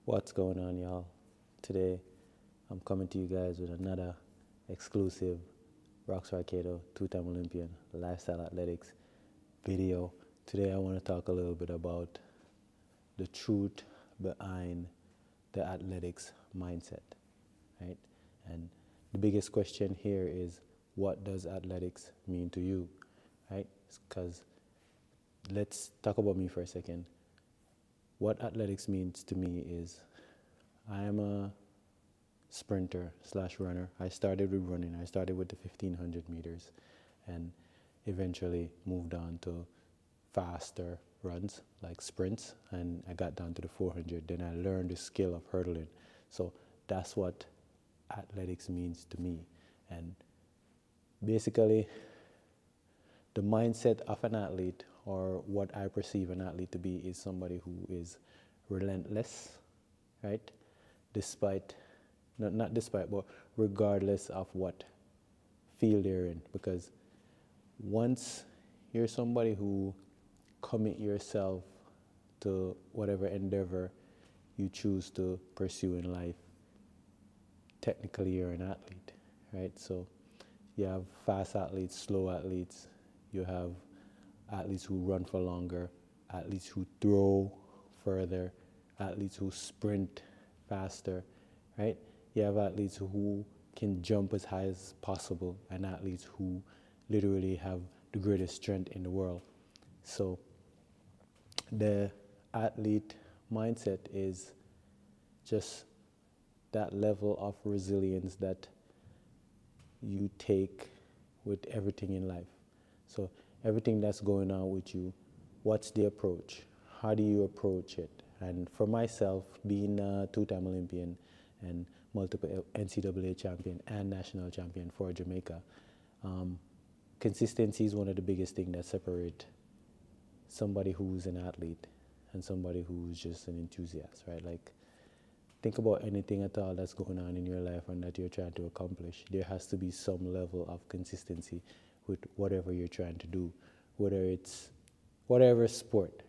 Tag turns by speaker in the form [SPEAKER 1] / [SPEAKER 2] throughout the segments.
[SPEAKER 1] What's going on, y'all? Today, I'm coming to you guys with another exclusive Rocks Arcado, two-time Olympian, lifestyle athletics video. Today, I want to talk a little bit about the truth behind the athletics mindset, right? And the biggest question here is, what does athletics mean to you, right? Because let's talk about me for a second. What athletics means to me is I am a sprinter slash runner. I started with running. I started with the 1500 meters and eventually moved on to faster runs like sprints, and I got down to the 400. Then I learned the skill of hurdling. So that's what athletics means to me. And basically, the mindset of an athlete, or what I perceive an athlete to be, is somebody who is relentless, right? Despite, not despite, but regardless of what field they're in. Because once you're somebody who commit yourself to whatever endeavor you choose to pursue in life, technically you're an athlete, right? So you have fast athletes, slow athletes, you have athletes who run for longer, athletes who throw further, athletes who sprint faster, right? You have athletes who can jump as high as possible, and athletes who literally have the greatest strength in the world. So the athlete mindset is just that level of resilience that you take with everything in life. So everything that's going on with you, what's the approach? How do you approach it? And for myself, being a two-time Olympian and multiple NCAA champion and national champion for Jamaica, consistency is one of the biggest things that separate somebody who's an athlete and somebody who's just an enthusiast, right? Like, think about anything at all that's going on in your life and that you're trying to accomplish. There has to be some level of consistency with whatever you're trying to do, whether it's whatever sport.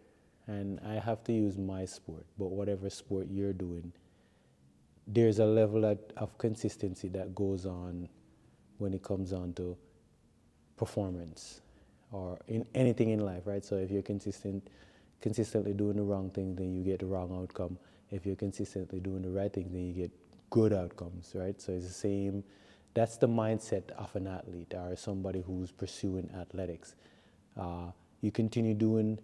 [SPEAKER 1] And I have to use my sport, but whatever sport you're doing, there's a level of consistency that goes on when it comes on to performance or in anything in life, right? So if you're consistently doing the wrong thing, then you get the wrong outcome. If you're consistently doing the right thing, then you get good outcomes, right? So it's the same. That's the mindset of an athlete or somebody who's pursuing athletics. You continue doing,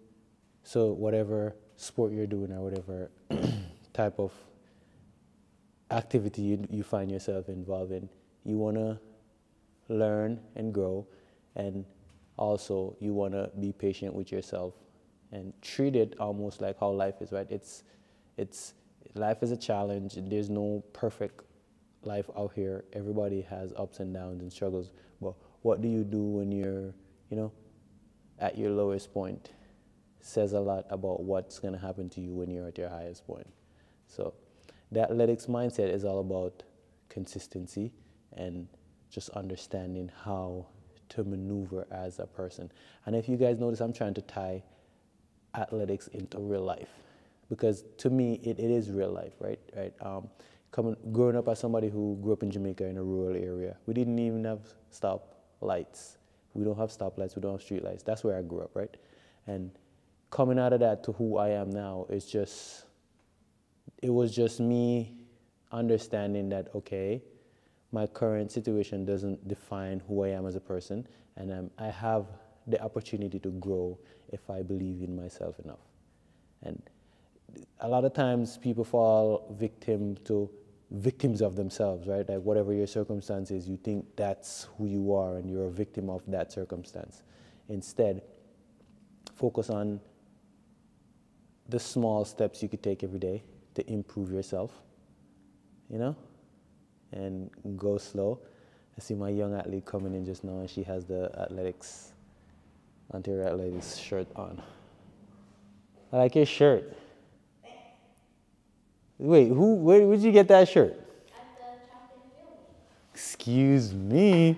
[SPEAKER 1] so whatever sport you're doing or whatever type of activity you find yourself involved in, you want to learn and grow, and also you want to be patient with yourself and treat it almost like how life is, right? Life is a challenge. There's no perfect life out here. Everybody has ups and downs and struggles. But what do you do when you're, at your lowest point? Says a lot about what's going to happen to you when you're at your highest point. So the athletics mindset is all about consistency and just understanding how to maneuver as a person. And if you guys notice, I'm trying to tie athletics into real life, because to me it is real life, right? Growing up as somebody who grew up in Jamaica in a rural area, we didn't even have stop lights. We don't have stoplights, we don't have street lights. That's where I grew up, right? And coming out of that to who I am now, it was just me understanding that, okay, my current situation doesn't define who I am as a person, and I have the opportunity to grow if I believe in myself enough. And a lot of times people fall victims of themselves, right? Like, whatever your circumstances, you think that's who you are and you're a victim of that circumstance. Instead, focus on the small steps you could take every day to improve yourself, and go slow. I see my young athlete coming in just now, and she has the Ontario Athletics shirt on. I like your shirt. Wait, where did you get that shirt?
[SPEAKER 2] At the Champion Film.
[SPEAKER 1] Excuse me.